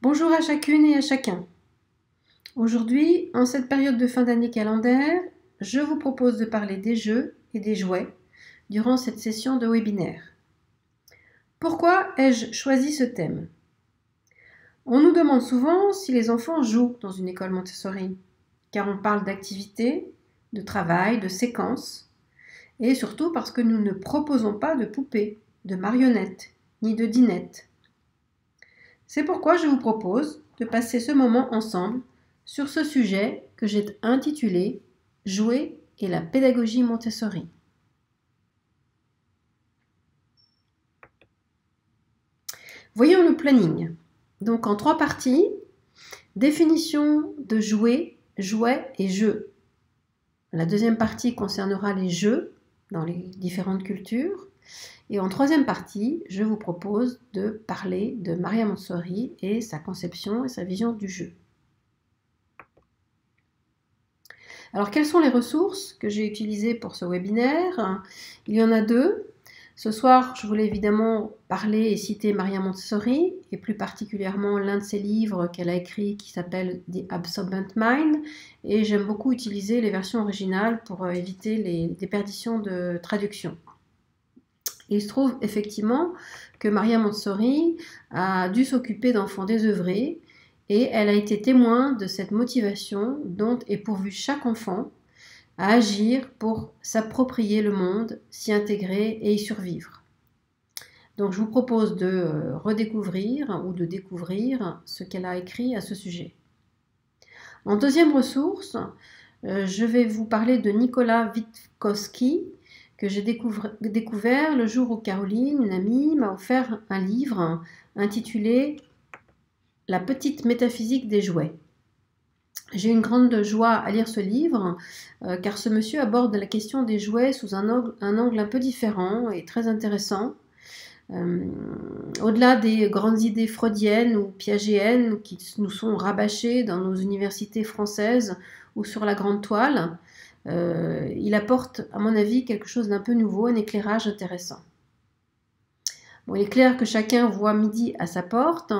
Bonjour à chacune et à chacun. Aujourd'hui, en cette période de fin d'année calendaire, je vous propose de parler des jeux et des jouets durant cette session de webinaire. Pourquoi ai-je choisi ce thème? On nous demande souvent si les enfants jouent dans une école Montessori, car on parle d'activités, de travail, de séquences, et surtout parce que nous ne proposons pas de poupées, de marionnettes, ni de dinettes. C'est pourquoi je vous propose de passer ce moment ensemble sur ce sujet que j'ai intitulé « Jouer et la pédagogie Montessori ». Voyons le planning. Donc en 3 parties, définition de jouer, jouet et jeu. La deuxième partie concernera les jeux dans les différentes cultures. Et en 3e partie, je vous propose de parler de Maria Montessori et sa conception et sa vision du jeu. Alors, quelles sont les ressources que j'ai utilisées pour ce webinaire? Il y en a 2. Ce soir, je voulais évidemment parler et citer Maria Montessori, et plus particulièrement l'un de ses livres qu'elle a écrit qui s'appelle The Absorbent Mind, et j'aime beaucoup utiliser les versions originales pour éviter les déperditions de traduction. Il se trouve effectivement que Maria Montessori a dû s'occuper d'enfants désœuvrés et elle a été témoin de cette motivation dont est pourvu chaque enfant à agir pour s'approprier le monde, s'y intégrer et y survivre. Donc je vous propose de redécouvrir ou de découvrir ce qu'elle a écrit à ce sujet. En 2e ressource, je vais vous parler de Nicolas Witkowski, que j'ai découvert le jour où Caroline, une amie, m'a offert un livre intitulé « La petite métaphysique des jouets ». J'ai une grande joie à lire ce livre, car ce monsieur aborde la question des jouets sous un angle un peu différent et très intéressant. Au-delà des grandes idées freudiennes ou piagéennes qui nous sont rabâchées dans nos universités françaises ou sur la grande toile, il apporte, à mon avis, quelque chose d'un peu nouveau, un éclairage intéressant. Bon, il est clair que chacun voit midi à sa porte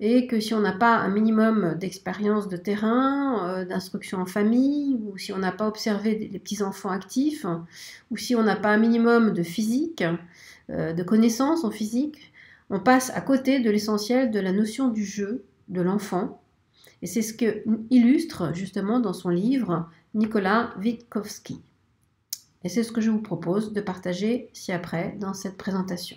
et que si on n'a pas un minimum d'expérience de terrain, d'instruction en famille, ou si on n'a pas observé les petits-enfants actifs, ou si on n'a pas un minimum de physique, de connaissances en physique, on passe à côté de l'essentiel de la notion du jeu de l'enfant. Et c'est ce que illustre justement dans son livre Nicolas Witkowski. Et c'est ce que je vous propose de partager ci-après dans cette présentation.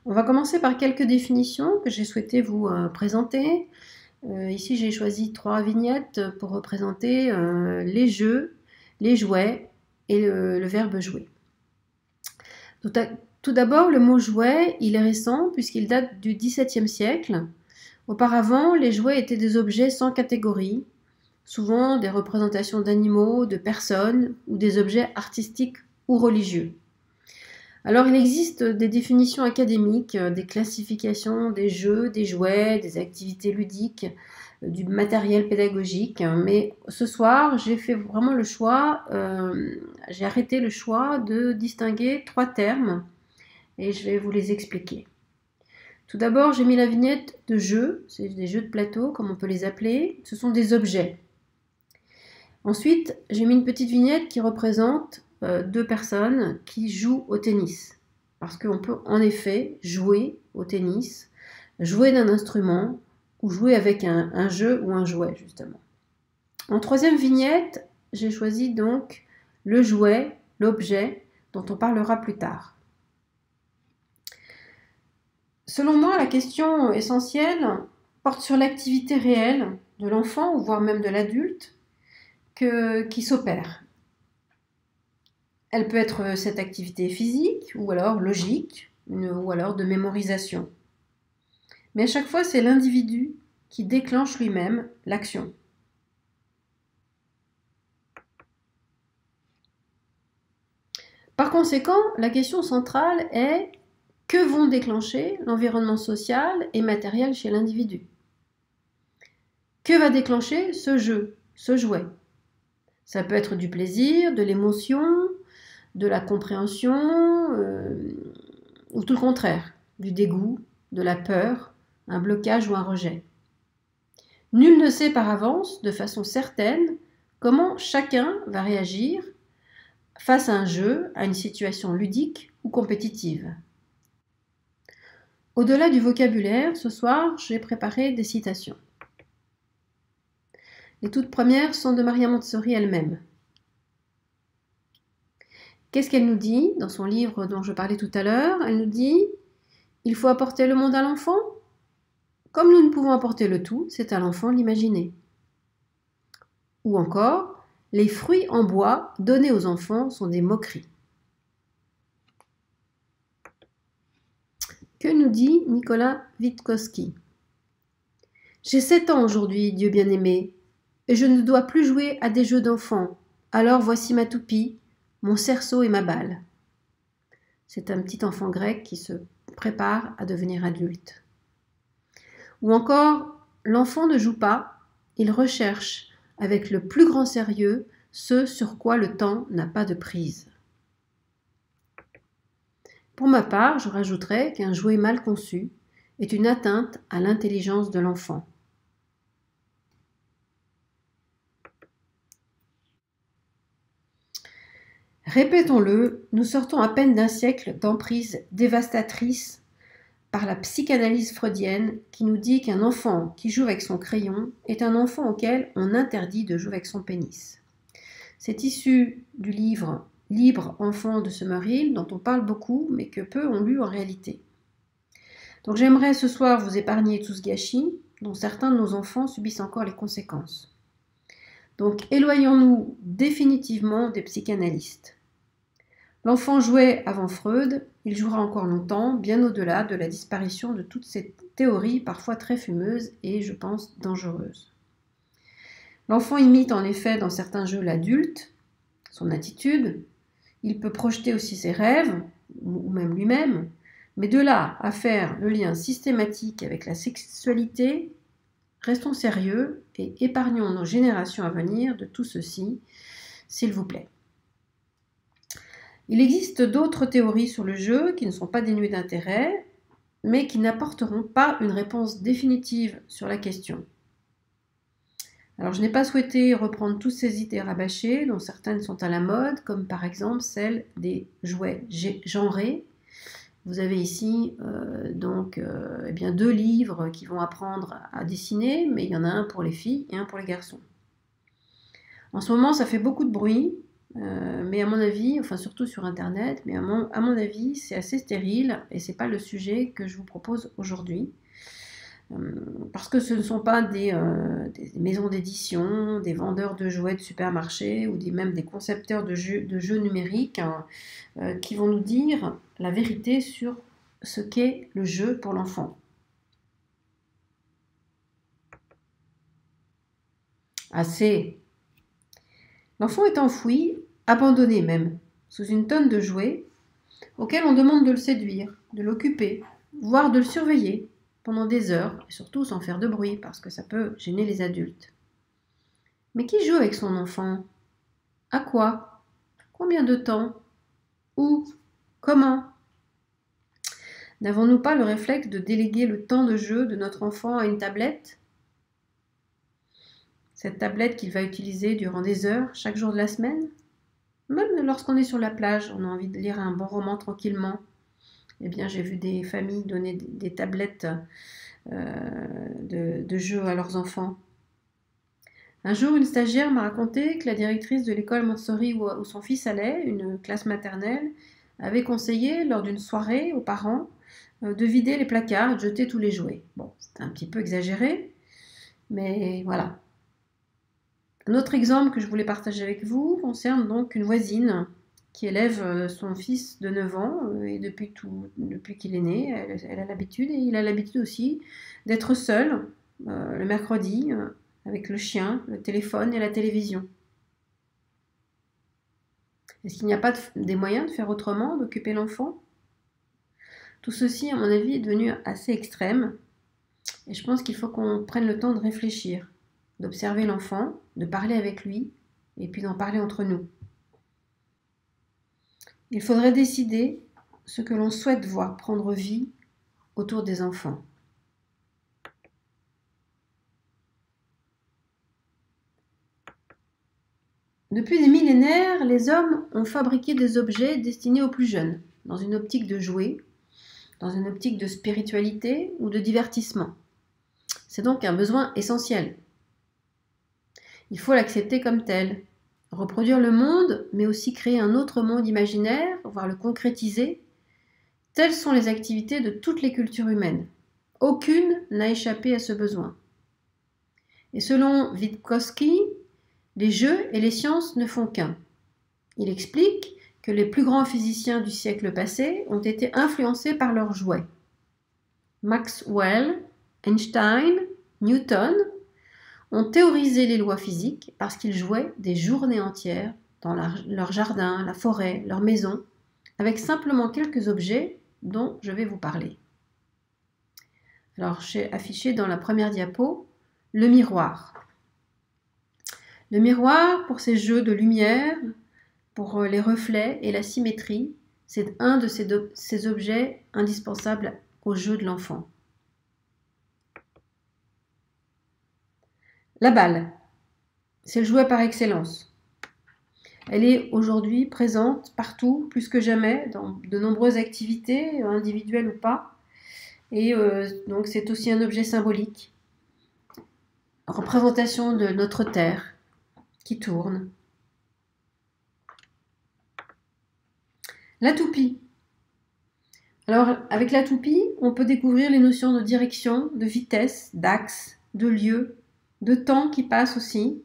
On va commencer par quelques définitions que j'ai souhaité vous présenter. Ici, j'ai choisi 3 vignettes pour représenter les jeux, les jouets et le verbe jouer. Tout d'abord, le mot jouet, il est récent puisqu'il date du XVIIe siècle. Auparavant, les jouets étaient des objets sans catégorie, souvent des représentations d'animaux, de personnes ou des objets artistiques ou religieux. Alors, il existe des définitions académiques, des classifications des jeux, des jouets, des activités ludiques, du matériel pédagogique, mais ce soir, j'ai fait vraiment le choix, j'ai arrêté le choix de distinguer 3 termes et je vais vous les expliquer. Tout d'abord, j'ai mis la vignette de jeux, c'est des jeux de plateau comme on peut les appeler, ce sont des objets. Ensuite, j'ai mis une petite vignette qui représente 2 personnes qui jouent au tennis. Parce qu'on peut en effet jouer au tennis, jouer d'un instrument ou jouer avec un jeu ou un jouet justement. En 3e vignette, j'ai choisi donc le jouet, l'objet dont on parlera plus tard. Selon moi, la question essentielle porte sur l'activité réelle de l'enfant, ou voire même de l'adulte, qui s'opère. Elle peut être cette activité physique, ou alors logique, ou alors de mémorisation. Mais à chaque fois, c'est l'individu qui déclenche lui-même l'action. Par conséquent, la question centrale est: que vont déclencher l'environnement social et matériel chez l'individu? Que va déclencher ce jeu, ce jouet? Ça peut être du plaisir, de l'émotion, de la compréhension, ou tout le contraire, du dégoût, de la peur, un blocage ou un rejet. Nul ne sait par avance, de façon certaine, comment chacun va réagir face à un jeu, à une situation ludique ou compétitive. Au-delà du vocabulaire, ce soir, j'ai préparé des citations. Les toutes premières sont de Maria Montessori elle-même. Qu'est-ce qu'elle nous dit dans son livre dont je parlais tout à l'heure? Elle nous dit « Il faut apporter le monde à l'enfant. Comme nous ne pouvons apporter le tout, c'est à l'enfant de l'imaginer. » Ou encore « Les fruits en bois donnés aux enfants sont des moqueries. » Que nous dit Nicolas Witkowski? « J'ai 7 ans aujourd'hui, Dieu bien-aimé, et je ne dois plus jouer à des jeux d'enfants. Alors voici ma toupie, mon cerceau et ma balle. » C'est un petit enfant grec qui se prépare à devenir adulte. Ou encore, l'enfant ne joue pas, il recherche avec le plus grand sérieux ce sur quoi le temps n'a pas de prise. Pour ma part, je rajouterais qu'un jouet mal conçu est une atteinte à l'intelligence de l'enfant. Répétons-le, nous sortons à peine d'un siècle d'emprise dévastatrice par la psychanalyse freudienne qui nous dit qu'un enfant qui joue avec son crayon est un enfant auquel on interdit de jouer avec son pénis. C'est issu du livre Libre enfant de Summerhill dont on parle beaucoup mais que peu ont lu en réalité. Donc j'aimerais ce soir vous épargner tout ce gâchis dont certains de nos enfants subissent encore les conséquences. Donc éloignons-nous définitivement des psychanalystes. L'enfant jouait avant Freud, il jouera encore longtemps, bien au-delà de la disparition de toutes ces théories parfois très fumeuses et, je pense, dangereuses. L'enfant imite en effet dans certains jeux l'adulte, son attitude, il peut projeter aussi ses rêves, ou même lui-même, mais de là à faire le lien systématique avec la sexualité, restons sérieux et épargnons nos générations à venir de tout ceci, s'il vous plaît. Il existe d'autres théories sur le jeu qui ne sont pas dénuées d'intérêt, mais qui n'apporteront pas une réponse définitive sur la question. Alors, je n'ai pas souhaité reprendre toutes ces idées rabâchées, dont certaines sont à la mode, comme par exemple celle des jouets genrés. Vous avez ici deux livres qui vont apprendre à dessiner, mais il y en a un pour les filles et un pour les garçons. En ce moment, ça fait beaucoup de bruit, mais à mon avis, enfin surtout sur Internet, mais à mon avis, c'est assez stérile et c'est pas le sujet que je vous propose aujourd'hui. Parce que ce ne sont pas des maisons d'édition, des vendeurs de jouets de supermarché ou même des concepteurs de jeux numériques qui vont nous dire la vérité sur ce qu'est le jeu pour l'enfant. Assez. L'enfant est enfoui, abandonné même, sous une tonne de jouets auxquels on demande de le séduire, de l'occuper, voire de le surveiller pendant des heures, et surtout sans faire de bruit, parce que ça peut gêner les adultes. Mais qui joue avec son enfant? À quoi? Combien de temps? Où? Comment? N'avons-nous pas le réflexe de déléguer le temps de jeu de notre enfant à une tablette? Cette tablette qu'il va utiliser durant des heures, chaque jour de la semaine? Même lorsqu'on est sur la plage, on a envie de lire un bon roman tranquillement. Eh bien, j'ai vu des familles donner des tablettes de jeux à leurs enfants. Un jour, une stagiaire m'a raconté que la directrice de l'école Montessori où son fils allait, une classe maternelle, avait conseillé lors d'une soirée aux parents de vider les placards et de jeter tous les jouets. Bon, c'était un petit peu exagéré, mais voilà. Un autre exemple que je voulais partager avec vous concerne donc une voisine qui élève son fils de 9 ans et depuis qu'il est né, elle a l'habitude et il a l'habitude aussi d'être seul le mercredi avec le chien, le téléphone et la télévision. Est-ce qu'il n'y a pas des moyens de faire autrement, d'occuper l'enfant? Tout ceci, à mon avis, est devenu assez extrême et je pense qu'il faut qu'on prenne le temps de réfléchir, d'observer l'enfant, de parler avec lui et puis d'en parler entre nous. Il faudrait décider ce que l'on souhaite voir prendre vie autour des enfants. Depuis des millénaires, les hommes ont fabriqué des objets destinés aux plus jeunes, dans une optique de jouer, dans une optique de spiritualité ou de divertissement. C'est donc un besoin essentiel. Il faut l'accepter comme tel. Reproduire le monde, mais aussi créer un autre monde imaginaire, voire le concrétiser, telles sont les activités de toutes les cultures humaines. Aucune n'a échappé à ce besoin. Et selon Vygotsky, les jeux et les sciences ne font qu'un. Il explique que les plus grands physiciens du siècle passé ont été influencés par leurs jouets. Maxwell, Einstein, Newton ont théorisé les lois physiques parce qu'ils jouaient des journées entières dans leur jardin, la forêt, leur maison, avec simplement quelques objets dont je vais vous parler. Alors, j'ai affiché dans la première diapo le miroir. Le miroir, pour ses jeux de lumière, pour les reflets et la symétrie, c'est un de ces objets indispensables au jeu de l'enfant. La balle, c'est le jouet par excellence. Elle est aujourd'hui présente partout, plus que jamais, dans de nombreuses activités, individuelles ou pas. Et donc c'est aussi un objet symbolique, représentation de notre terre qui tourne. La toupie. Alors avec la toupie, on peut découvrir les notions de direction, de vitesse, d'axe, de lieu, de temps qui passe aussi.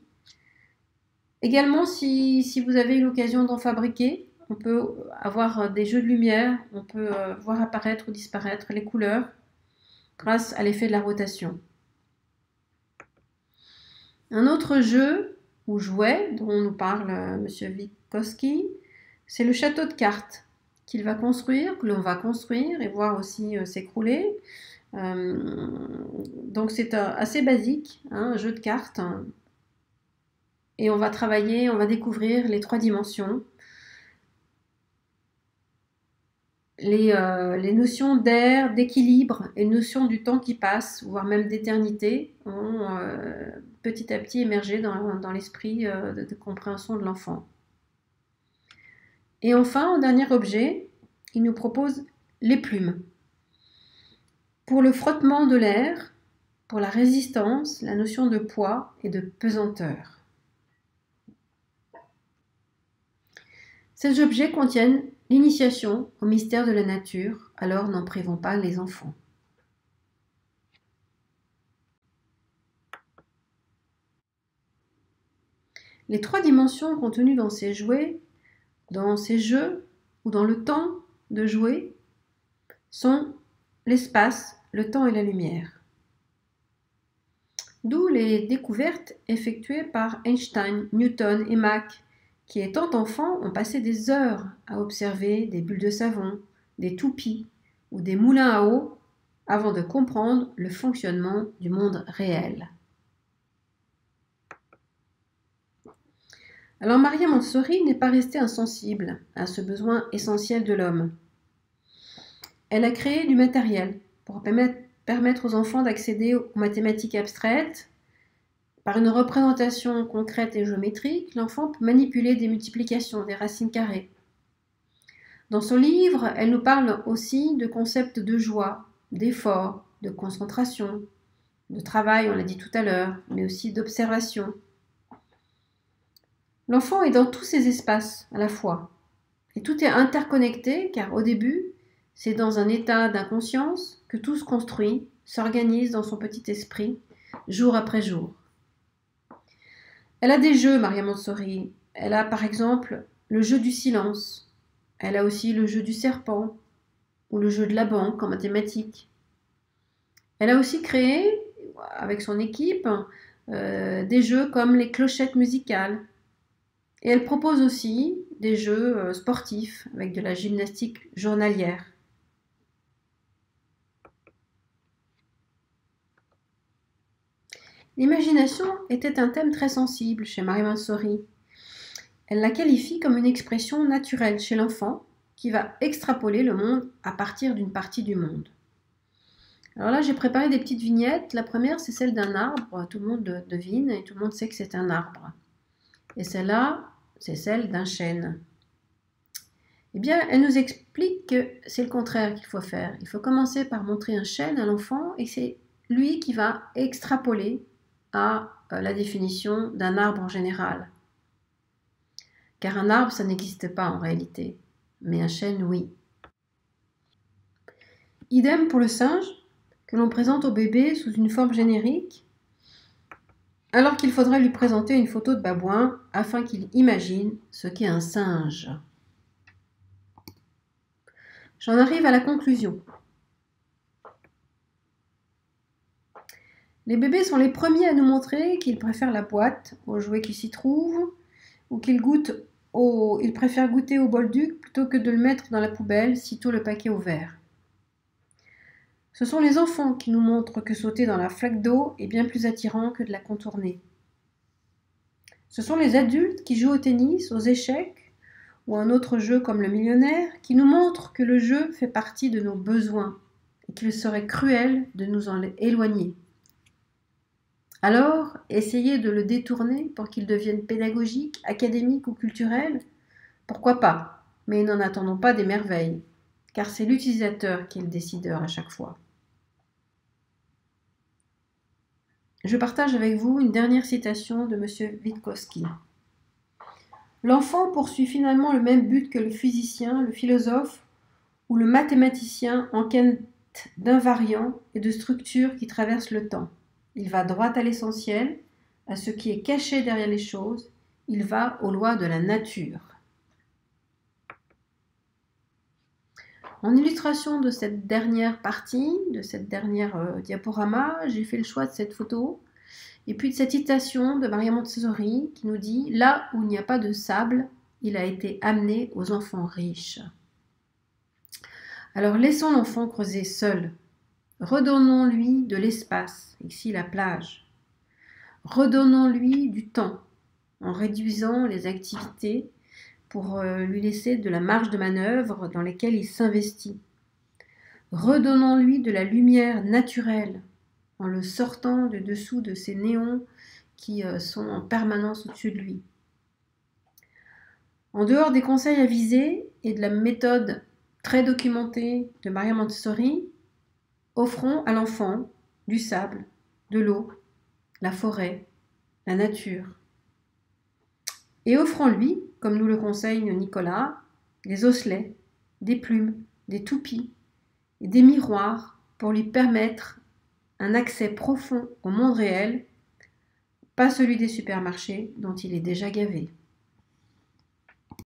Également, si vous avez eu l'occasion d'en fabriquer, on peut avoir des jeux de lumière, on peut voir apparaître ou disparaître les couleurs grâce à l'effet de la rotation. Un autre jeu ou jouet dont nous parle M. Vygotsky, c'est le château de cartes qu'il va construire, que l'on va construire et voir aussi s'écrouler. Donc c'est assez basique, un jeu de cartes. Et on va travailler, on va découvrir les 3 dimensions, les notions d'air, d'équilibre et notions du temps qui passe, voire même d'éternité, ont petit à petit émergé dans l'esprit de compréhension de l'enfant. Et enfin, en dernier objet, il nous propose les plumes. Pour le frottement de l'air, pour la résistance, la notion de poids et de pesanteur. Ces objets contiennent l'initiation au mystère de la nature, alors n'en privons pas les enfants. Les 3 dimensions contenues dans ces jouets, dans ces jeux ou dans le temps de jouer sont l'espace, le temps et la lumière. D'où les découvertes effectuées par Einstein, Newton et Mach, qui étant enfants ont passé des heures à observer des bulles de savon, des toupies ou des moulins à eau avant de comprendre le fonctionnement du monde réel. Alors Maria Montessori n'est pas restée insensible à ce besoin essentiel de l'homme. Elle a créé du matériel pour permettre aux enfants d'accéder aux mathématiques abstraites. Par une représentation concrète et géométrique, l'enfant peut manipuler des multiplications, des racines carrées. Dans son livre, elle nous parle aussi de concepts de joie, d'effort, de concentration, de travail, on l'a dit tout à l'heure, mais aussi d'observation. L'enfant est dans tous ces espaces à la fois. Et tout est interconnecté car au début, c'est dans un état d'inconscience que tout se construit, s'organise dans son petit esprit, jour après jour. Elle a des jeux, Maria Montessori. Elle a par exemple le jeu du silence. Elle a aussi le jeu du serpent ou le jeu de la banque en mathématiques. Elle a aussi créé, avec son équipe, des jeux comme les clochettes musicales. Et elle propose aussi des jeux sportifs avec de la gymnastique journalière. L'imagination était un thème très sensible chez Maria Montessori. Elle la qualifie comme une expression naturelle chez l'enfant qui va extrapoler le monde à partir d'une partie du monde. Alors là, j'ai préparé des petites vignettes. La première, c'est celle d'un arbre. Tout le monde devine et tout le monde sait que c'est un arbre. Et celle-là, c'est celle d'un chêne. Eh bien, elle nous explique que c'est le contraire qu'il faut faire. Il faut commencer par montrer un chêne à l'enfant et c'est lui qui va extrapoler à la définition d'un arbre en général. Car un arbre, ça n'existe pas en réalité, mais un chêne, oui. Idem pour le singe, que l'on présente au bébé sous une forme générique, alors qu'il faudrait lui présenter une photo de babouin afin qu'il imagine ce qu'est un singe. J'en arrive à la conclusion. Les bébés sont les premiers à nous montrer qu'ils préfèrent la boîte aux jouets qui s'y trouvent, ou qu'ils préfèrent goûter au bolduc plutôt que de le mettre dans la poubelle, sitôt le paquet ouvert. Ce sont les enfants qui nous montrent que sauter dans la flaque d'eau est bien plus attirant que de la contourner. Ce sont les adultes qui jouent au tennis, aux échecs ou à un autre jeu comme le millionnaire qui nous montrent que le jeu fait partie de nos besoins et qu'il serait cruel de nous en éloigner. Alors, essayez de le détourner pour qu'il devienne pédagogique, académique ou culturel. Pourquoi pas? Mais n'en attendons pas des merveilles, car c'est l'utilisateur qui est le décideur à chaque fois. Je partage avec vous une dernière citation de M. Witkowski. L'enfant poursuit finalement le même but que le physicien, le philosophe ou le mathématicien en quête d'invariants et de structures qui traversent le temps. Il va droit à l'essentiel, à ce qui est caché derrière les choses. Il va aux lois de la nature. En illustration de cette dernière partie, de cette dernière diaporama, j'ai fait le choix de cette photo et puis de cette citation de Maria Montessori qui nous dit « Là où il n'y a pas de sable, il a été amené aux enfants riches ». Alors laissons l'enfant creuser seul. Redonnons-lui de l'espace, ici la plage. Redonnons-lui du temps en réduisant les activités pour lui laisser de la marge de manœuvre dans lesquelles il s'investit. Redonnons-lui de la lumière naturelle en le sortant de dessous de ces néons qui sont en permanence au-dessus de lui. En dehors des conseils avisés et de la méthode très documentée de Maria Montessori, offrons à l'enfant du sable, de l'eau, la forêt, la nature. Et offrons-lui, comme nous le conseille Nicolas, des osselets, des plumes, des toupies et des miroirs pour lui permettre un accès profond au monde réel, pas celui des supermarchés dont il est déjà gavé.